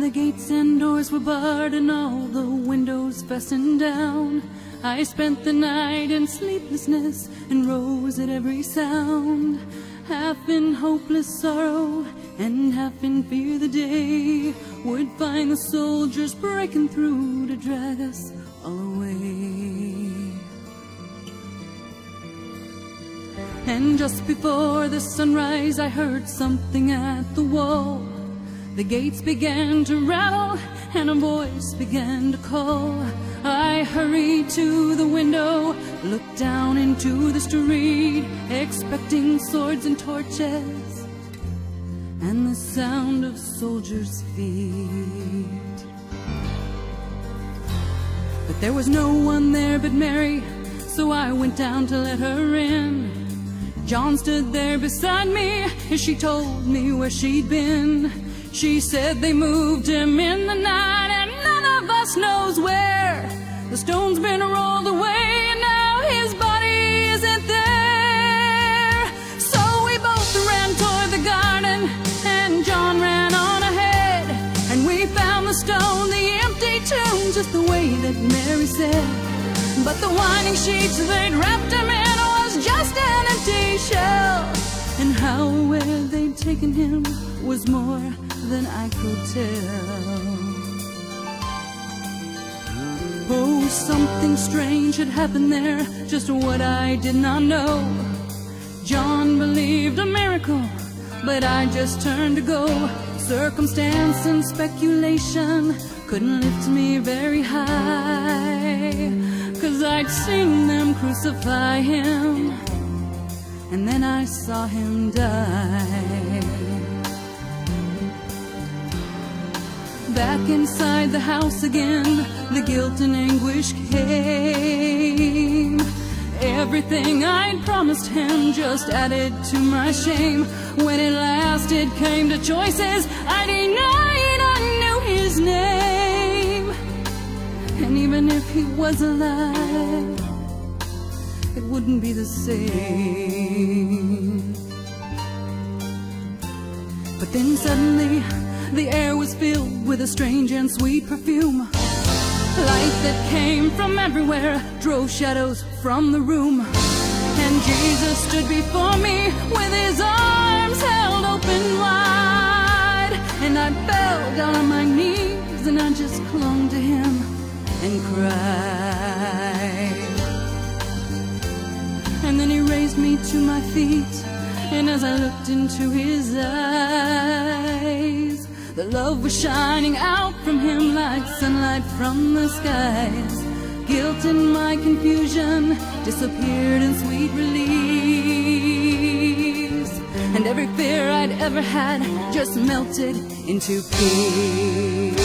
The gates and doors were barred and all the windows fastened down. I spent the night in sleeplessness and rose at every sound, half in hopeless sorrow and half in fear the day would find the soldiers breaking through to drag us all away. And just before the sunrise I heard something at the wall. The gates began to rattle and a voice began to call. I hurried to the window, looked down into the street, expecting swords and torches and the sound of soldiers' feet. But there was no one there but Mary, so I went down to let her in. John stood there beside me as she told me where she'd been. She said they moved him in the night and none of us knows where. The stone's been rolled away and now his body isn't there. So we both ran toward the garden and John ran on ahead, and we found the stone, the empty tomb, just the way that Mary said. But the winding sheets they'd wrapped him in was just an empty shell, and how where they'd taken him was more than I could tell. Oh, something strange had happened there, just what I did not know. John believed a miracle, but I just turned to go. Circumstance and speculation couldn't lift me very high, 'cause I'd seen them crucify him, and then I saw him die. Back inside the house again, the guilt and anguish came. Everything I'd promised him just added to my shame. When at last it came to choices, I denied I knew his name. And even if he was alive, it wouldn't be the same. But then suddenly the air was filled with a strange and sweet perfume. Light that came from everywhere drove shadows from the room. And Jesus stood before me with his arms held open wide. And I fell down on my knees and I just clung to him and cried. And then he raised me to my feet, and as I looked into his eyes, the love was shining out from him like sunlight from the skies. Guilt and my confusion disappeared in sweet release, and every fear I'd ever had just melted into peace.